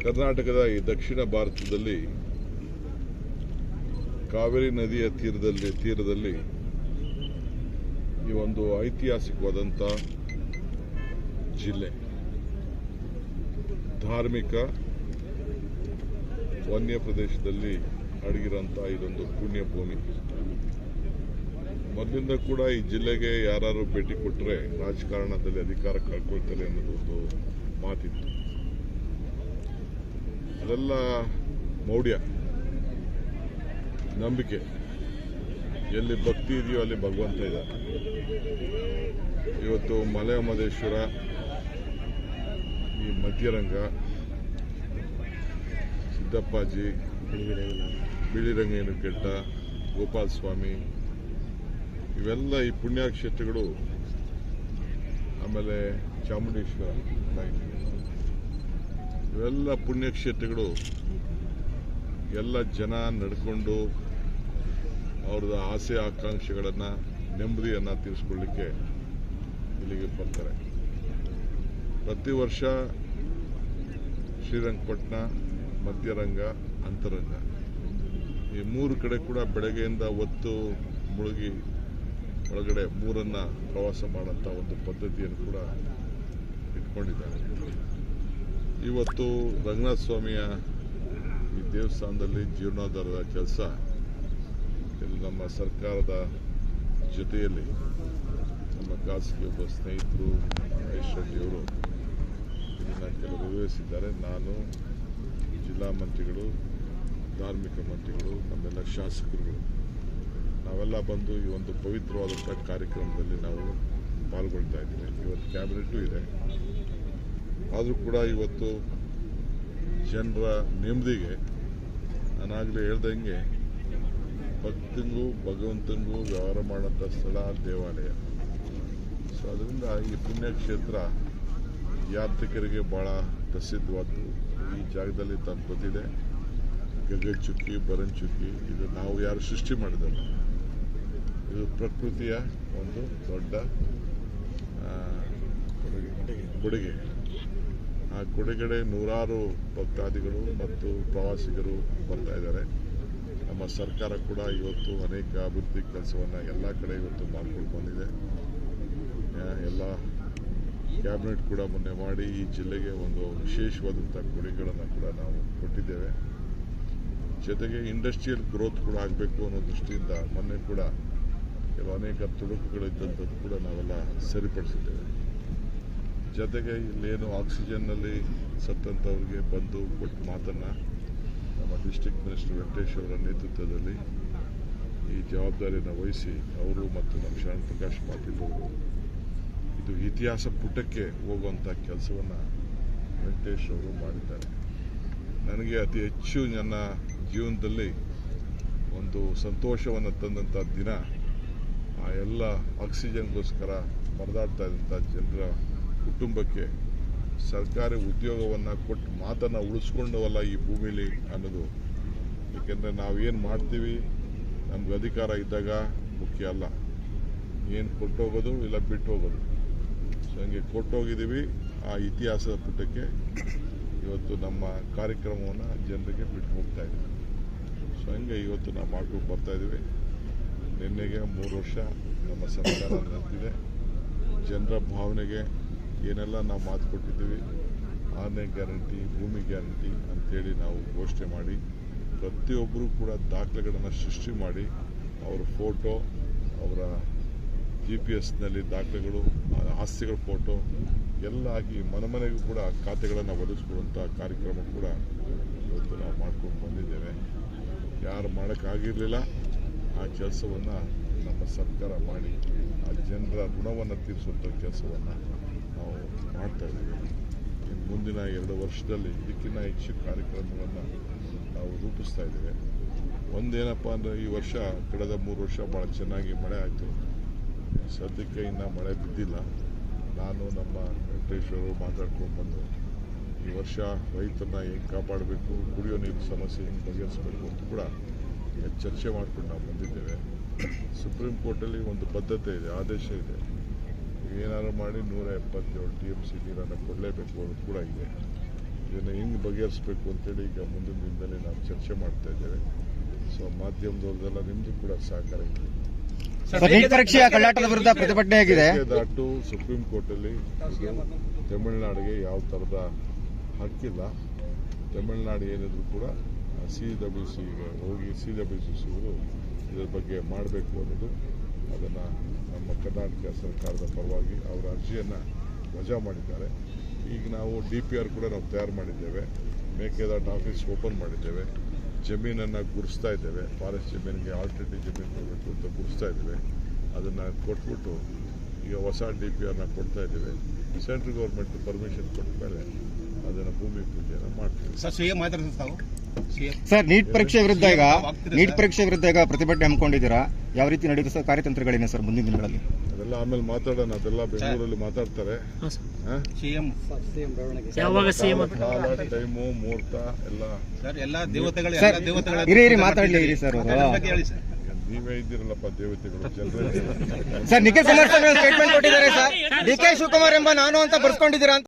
ಕರ್ನಾಟಕದ ಈ ದಕ್ಷಿಣ ಭಾರತದಲ್ಲಿ ಕಾವೇರಿ ನದಿಯ ತೀರದಲ್ಲಿ ಈ ಒಂದು ಐತಿಹಾಸಿಕವಾದಂಥ ಜಿಲ್ಲೆ, ಧಾರ್ಮಿಕ ವನ್ಯ ಪ್ರದೇಶದಲ್ಲಿ ಅಡಗಿರೋಂಥ ಇದೊಂದು ಪುಣ್ಯ ಭೂಮಿ. ಮೊದಲಿಂದ ಕೂಡ ಈ ಜಿಲ್ಲೆಗೆ ಯಾರು ಭೇಟಿ ಕೊಟ್ಟರೆ ರಾಜಕಾರಣದಲ್ಲಿ ಅಧಿಕಾರ ಕಳ್ಕೊಳ್ತಾರೆ ಅನ್ನೋದೊಂದು ಮಾತಿತ್ತು. ಅದೆಲ್ಲ ಮೌಢ್ಯ, ನಂಬಿಕೆ. ಎಲ್ಲಿ ಭಕ್ತಿ ಇದೆಯೋ ಅಲ್ಲಿ ಭಗವಂತ ಇದ್ದಾರೆ. ಇವತ್ತು ಮಲೆಮಹದೇಶ್ವರ, ಈ ಮಧ್ಯರಂಗ, ಸಿದ್ದಪ್ಪಾಜಿ, ಬಿಳಿರಂಗೇನಕೆಟ್ಟ, ಗೋಪಾಲ ಸ್ವಾಮಿ, ಇವೆಲ್ಲ ಈ ಪುಣ್ಯಕ್ಷೇತ್ರಗಳು. ಆಮೇಲೆ ಚಾಮುಂಡೇಶ್ವರ, ಇವೆಲ್ಲ ಪುಣ್ಯಕ್ಷೇತ್ರಗಳು ಎಲ್ಲ ಜನ ನಡ್ಕೊಂಡು ಅವ್ರದ್ದು ಆಸೆ ಆಕಾಂಕ್ಷೆಗಳನ್ನು, ನೆಮ್ಮದಿಯನ್ನು ತೀರಿಸ್ಕೊಳ್ಳಿಕ್ಕೆ ಇಲ್ಲಿಗೆ ಬರ್ತಾರೆ. ಪ್ರತಿ ವರ್ಷ ಶ್ರೀರಂಗಪಟ್ಟಣ, ಮಧ್ಯರಂಗ, ಅಂತರಂಗ ಈ ಮೂರು ಕಡೆ ಕೂಡ ಬೆಳಗ್ಗೆಯಿಂದ ಹೊತ್ತು ಮುಳುಗಿ ಒಳಗಡೆ ಮೂರನ್ನು ಪ್ರವಾಸ ಮಾಡೋಂಥ ಒಂದು ಪದ್ಧತಿಯನ್ನು ಕೂಡ ಇಟ್ಕೊಂಡಿದ್ದಾರೆ. ಇವತ್ತು ರಂಗನಾಥ ಸ್ವಾಮಿಯ ಈ ದೇವಸ್ಥಾನದಲ್ಲಿ ಜೀರ್ಣೋದ್ಧಾರದ ಕೆಲಸ ಇಲ್ಲಿ ನಮ್ಮ ಸರ್ಕಾರದ ಜೊತೆಯಲ್ಲಿ ನಮ್ಮ ಖಾಸಗಿ ಒಬ್ಬ ಸ್ನೇಹಿತರು ಮಹೇಶ್ ರೆಡ್ಡಿಯವರು ಇದನ್ನು ಕೆಲವು ನಿರ್ವಹಿಸಿದ್ದಾರೆ. ನಾನು, ಜಿಲ್ಲಾ ಮಂತ್ರಿಗಳು, ಧಾರ್ಮಿಕ ಮಂತ್ರಿಗಳು, ನಮ್ಮೆಲ್ಲ ಶಾಸಕರುಗಳು ನಾವೆಲ್ಲ ಬಂದು ಈ ಒಂದು ಪವಿತ್ರವಾದಂಥ ಕಾರ್ಯಕ್ರಮದಲ್ಲಿ ನಾವು ಪಾಲ್ಗೊಳ್ತಾ ಇದ್ದೀವಿ. ಇವತ್ತು ಕ್ಯಾಬಿನೆಟ್ಟು ಇದೆ. ಆದರೂ ಕೂಡ ಇವತ್ತು ಜನರ ನೆಮ್ಮದಿಗೆ ನಾನಾಗಲೇ ಹೇಳ್ದಂಗೆ ಭಕ್ತಿಗೂ ಭಗವಂತನಿಗೂ ವ್ಯವಹಾರ ಮಾಡೋಂಥ ಸ್ಥಳ ದೇವಾಲಯ. ಸೊ ಅದರಿಂದ ಈ ಪುಣ್ಯಕ್ಷೇತ್ರ ಯಾತ್ರಿಕರಿಗೆ ಭಾಳ ಪ್ರಸಿದ್ಧವಾದ್ದು. ಈ ಜಾಗದಲ್ಲಿ ತಮ್ಮ ಗೊತ್ತಿದೆ, ಗಗನಚುಕ್ಕಿ, ಬರಂಚುಕ್ಕಿ, ಇದು ನಾವು ಯಾರು ಸೃಷ್ಟಿ ಮಾಡಿದಲ್ಲ, ಇದು ಪ್ರಕೃತಿಯ ಒಂದು ದೊಡ್ಡ ಕೊಡುಗೆ. ಆ ಕೊಡುಗಡೆ ನೂರಾರು ಭಕ್ತಾದಿಗಳು ಮತ್ತು ಪ್ರವಾಸಿಗರು ಬರ್ತಾ ಇದ್ದಾರೆ. ನಮ್ಮ ಸರ್ಕಾರ ಕೂಡ ಇವತ್ತು ಅನೇಕ ಅಭಿವೃದ್ಧಿ ಕೆಲಸವನ್ನು ಎಲ್ಲ ಕಡೆ ಇವತ್ತು ಮಾಡ್ಕೊಂಡು ಬಂದಿದೆ. ಎಲ್ಲ ಕ್ಯಾಬಿನೆಟ್ ಕೂಡ ಮೊನ್ನೆ ಮಾಡಿ ಈ ಜಿಲ್ಲೆಗೆ ಒಂದು ವಿಶೇಷವಾದಂಥ ಕೊಡುಗೆಗಳನ್ನು ಕೂಡ ನಾವು ಕೊಟ್ಟಿದ್ದೇವೆ. ಜೊತೆಗೆ ಇಂಡಸ್ಟ್ರಿಯಲ್ ಗ್ರೋತ್ ಕೂಡ ಆಗಬೇಕು ಅನ್ನೋ ದೃಷ್ಟಿಯಿಂದ ಮೊನ್ನೆ ಕೂಡ ಅನೇಕ ತೊಡಕುಗಳಿದ್ದಂಥದ್ದು ಕೂಡ ನಾವೆಲ್ಲ ಸರಿಪಡಿಸಿದ್ದೇವೆ. ಜೊತೆಗೆ ಇಲ್ಲೇನು ಆಕ್ಸಿಜನ್ನಲ್ಲಿ ಸತ್ತಂಥವ್ರಿಗೆ ಬಂದು ಕೊಟ್ಟ ಮಾತನ್ನು ನಮ್ಮ ಡಿಸ್ಟ್ರಿಕ್ಟ್ ಮಿನಿಸ್ಟರ್ ವೆಂಕಟೇಶ್ ಅವರ ನೇತೃತ್ವದಲ್ಲಿ ಈ ಜವಾಬ್ದಾರಿಯನ್ನು ವಹಿಸಿ ಅವರು ಮತ್ತು ನಮ್ಮ ಶರಣ್ ಪ್ರಕಾಶ್ ಪಾಟೀಲ್ ಅವರು ಇದು ಇತಿಹಾಸ ಪುಟಕ್ಕೆ ಹೋಗುವಂಥ ಕೆಲಸವನ್ನು ವೆಂಕಟೇಶ್ ಅವರು ಮಾಡಿದ್ದಾರೆ. ನನಗೆ ಅತಿ ಹೆಚ್ಚು ನನ್ನ ಜೀವನದಲ್ಲಿ ಒಂದು ಸಂತೋಷವನ್ನು ತಂದಂಥ ದಿನ ಆ ಎಲ್ಲ ಆಕ್ಸಿಜನ್ಗೋಸ್ಕರ ಪರದಾಡ್ತಾ ಇದ್ದಂಥ ಜನರ ಕುಟುಂಬಕ್ಕೆ ಸರ್ಕಾರಿ ಉದ್ಯೋಗವನ್ನು ಕೊಟ್ಟು ಮಾತನ್ನು ಉಳಿಸ್ಕೊಂಡವಲ್ಲ ಈ ಭೂಮಿಲಿ ಅನ್ನೋದು. ಏಕೆಂದರೆ ನಾವೇನು ಮಾಡ್ತೀವಿ ನಮ್ಗೆ ಅಧಿಕಾರ ಇದ್ದಾಗ ಮುಖ್ಯ ಅಲ್ಲ, ಏನು ಕೊಟ್ಟೋಗೋದು ಇಲ್ಲ ಬಿಟ್ಟು ಹೋಗೋದು. ಸೊ ಹಂಗೆ ಕೊಟ್ಟೋಗಿದ್ದೀವಿ. ಆ ಇತಿಹಾಸದ ಪುಟಕ್ಕೆ ಇವತ್ತು ನಮ್ಮ ಕಾರ್ಯಕ್ರಮವನ್ನು ಜನರಿಗೆ ಬಿಟ್ಟು ಹೋಗ್ತಾ ಇದ್ದೀವಿ. ಸೊ ಹಂಗೆ ಇವತ್ತು ನಾವು ಮಾಡ್ಕೊಂಡು ಬರ್ತಾಯಿದ್ದೀವಿ. ನಿನ್ನೆಗೆ 3 ವರ್ಷ ನಮ್ಮ ಸರ್ಕಾರ ನಿಂತಿದೆ. ಜನರ ಭಾವನೆಗೆ ಏನೆಲ್ಲ ನಾವು ಮಾತು ಕೊಟ್ಟಿದ್ದೀವಿ, 6ನೇ ಗ್ಯಾರಂಟಿ, ಭೂಮಿ ಗ್ಯಾರಂಟಿ ಅಂಥೇಳಿ ನಾವು ಘೋಷಣೆ ಮಾಡಿ ಪ್ರತಿಯೊಬ್ಬರೂ ಕೂಡ ದಾಖಲೆಗಳನ್ನು ಸೃಷ್ಟಿ ಮಾಡಿ ಅವರ ಫೋಟೋ, ಅವರ GPS ದಾಖಲೆಗಳು, ಆಸ್ತಿಗಳ ಫೋಟೋ ಎಲ್ಲ ಆಗಿ ಮನೆಗೂ ಕೂಡ ಖಾತೆಗಳನ್ನು ಒದಗಿಸ್ಕೊಡುವಂಥ ಕಾರ್ಯಕ್ರಮ ಕೂಡ ಇವತ್ತು ನಾವು ಮಾಡ್ಕೊಂಡು ಬಂದಿದ್ದೇವೆ. ಯಾರು ಮಾಡೋಕ್ಕಾಗಿರಲಿಲ್ಲ ಆ ಕೆಲಸವನ್ನು ನಮ್ಮ ಸರ್ಕಾರ ಮಾಡಿ ಆ ಜನರ ಋಣವನ್ನು ತೀರಿಸುವಂಥ ಕೆಲಸವನ್ನು ನಾವು ಮಾಡ್ತಾಯಿದ್ದೀವಿ. ಇನ್ನು ಮುಂದಿನ 2 ವರ್ಷದಲ್ಲಿ ಇದಕ್ಕಿಂತ ಹೆಚ್ಚು ಕಾರ್ಯಕ್ರಮಗಳನ್ನು ನಾವು ರೂಪಿಸ್ತಾ ಇದ್ದೇವೆ. ಒಂದೇನಪ್ಪ ಅಂದರೆ ಈ ವರ್ಷ ಕಳೆದ 3 ವರ್ಷ ಭಾಳ ಚೆನ್ನಾಗಿ ಮಳೆ ಆಯಿತು. ಸದ್ಯಕ್ಕೆ ಇನ್ನೂ ಮಳೆ ಬಿದ್ದಿಲ್ಲ. ನಾನು ನಮ್ಮ ವೆಂಕಟೇಶ್ವರು ಮಾತಾಡ್ಕೊಂಡು ಬಂದು ಈ ವರ್ಷ ರೈತರನ್ನ ಹೆಂಗೆ ಕಾಪಾಡಬೇಕು, ಕುಡಿಯೋ ನೀರು ಸಮಸ್ಯೆ ಹೆಂಗೆ ಬಗೆಹರಿಸಬೇಕು ಅಂತ ಕೂಡ ಚರ್ಚೆ ಮಾಡ್ಕೊಂಡು ನಾವು ಬಂದಿದ್ದೇವೆ. ಸುಪ್ರೀಂ ಕೋರ್ಟಲ್ಲಿ ಒಂದು ಬದ್ಧತೆ ಇದೆ, ಆದೇಶ ಇದೆ. ಏನಾದ್ರು ಮಾಡಿ 177 TMC ನೀರನ್ನು ಕೊಡಲೇಬೇಕು ಅನ್ನೋದು ಕೂಡ ಇದೆ. ಇದನ್ನು ಹೆಂಗೆ ಬಗೆಹರಿಸಬೇಕು ಅಂತೇಳಿ ಈಗ ಮುಂದಿನ ದಿನದಲ್ಲಿ ನಾವು ಚರ್ಚೆ ಮಾಡ್ತಾ ಇದ್ದೇವೆ. ಸೊ ಮಾಧ್ಯಮದವ್ರದ್ದೆಲ್ಲ ನಿಮ್ಮದು ಕೂಡ ಸಹಕಾರ ಇದೆ. ನೀಟ್ ಪರೀಕ್ಷೆಯ ಕಳ್ಳಾಟದ ವಿರುದ್ಧ ಪ್ರತಿಭಟನೆ ಆಗಿದೆ. ಮೇಕೆದಾಟು ಸುಪ್ರೀಂ ಕೋರ್ಟಲ್ಲಿ ಇದು ತಮಿಳುನಾಡಿಗೆ ಯಾವ ಥರದ ಹಕ್ಕಿಲ್ಲ. ತಮಿಳುನಾಡು ಏನಿದ್ರು ಕೂಡ CWCಗೆ ಹೋಗಿ CWCವರು ಇದರ ಬಗ್ಗೆ ಮಾಡಬೇಕು ಅನ್ನೋದು, ಅದನ್ನು ನಮ್ಮ ಕರ್ನಾಟಕ ಸರ್ಕಾರದ ಪರವಾಗಿ ಅವರ ಅರ್ಜಿಯನ್ನು ವಜಾ ಮಾಡಿದ್ದಾರೆ. ಈಗ ನಾವು DPR ಕೂಡ ನಾವು ತಯಾರು ಮಾಡಿದ್ದೇವೆ. ಮೇಕೆದಾಟು ಆಫೀಸ್ ಓಪನ್ ಮಾಡಿದ್ದೇವೆ. ಜಮೀನನ್ನು ಗುರುಸ್ತಾ ಇದ್ದೇವೆ. ಫಾರೆಸ್ಟ್ ಜಮೀನಿಗೆ ಆಲ್ಟರ್ನೇಟಿವ್ ಜಮೀನು ಕೊಡಬೇಕು ಅಂತ ಗುರುಸ್ತಾ ಇದ್ದೇವೆ. ಅದನ್ನು ಕೊಟ್ಬಿಟ್ಟು ಈಗ ಹೊಸ DPRನ ಕೊಡ್ತಾ ಇದ್ದೇವೆ. ಸೆಂಟ್ರಲ್ ಗೌರ್ಮೆಂಟ್ ಪರ್ಮಿಷನ್ ಕೊಟ್ಟ ಮೇಲೆ ಅದನ್ನು ಭೂಮಿ ಪೂಜೆಯನ್ನು ಮಾಡ್ತೀವಿ. ಸರ್, ನೀಟ್ ಪರೀಕ್ಷೆ ವಿರುದ್ಧ ಈಗ ಪ್ರತಿಭಟನೆ ಹಮ್ಮಿಕೊಂಡಿದ್ದೀರಾ? ಯಾವ ರೀತಿ ನಡೆಯುತ್ತೆ ಸರ್? ಕಾರ್ಯತಂತ್ರಗಳೇನು ಸರ್ ಮುಂದಿನ ದಿನಗಳಲ್ಲಿ? ಅದೆಲ್ಲ ಆಮೇಲೆ ಮಾತಾಡೋಣ. ಅದೆಲ್ಲ ಬೆಂಗಳೂರಲ್ಲಿ ಮಾತಾಡ್ತಾರೆ. ಕಾಲ, ಟೈಮು, ಮುಹೂರ್ತ ಎಲ್ಲ ಹಿರಿಯರಿ ಮಾತಾಡಲಿ ಸರ್. ನೀವೇ ಇದ್ದೀರಲ್ಲಪ್ಪ ದೇವತೆಗಳು, ಜನರೇ. ಸರ್, ನಿಖಿಲ್ ಕುಮಾರಸ್ವಾಮಿ ಸ್ಟೇಟ್ಮೆಂಟ್ ಕೊಟ್ಟಿದ್ದಾರೆ ಸರ್. DK ಶಿವಕುಮಾರ್ ಎಂಬ ನಾನು ಅಂತ ಬರ್ಸ್ಕೊಂಡಿದ್ದೀರಾ ಅಂತ.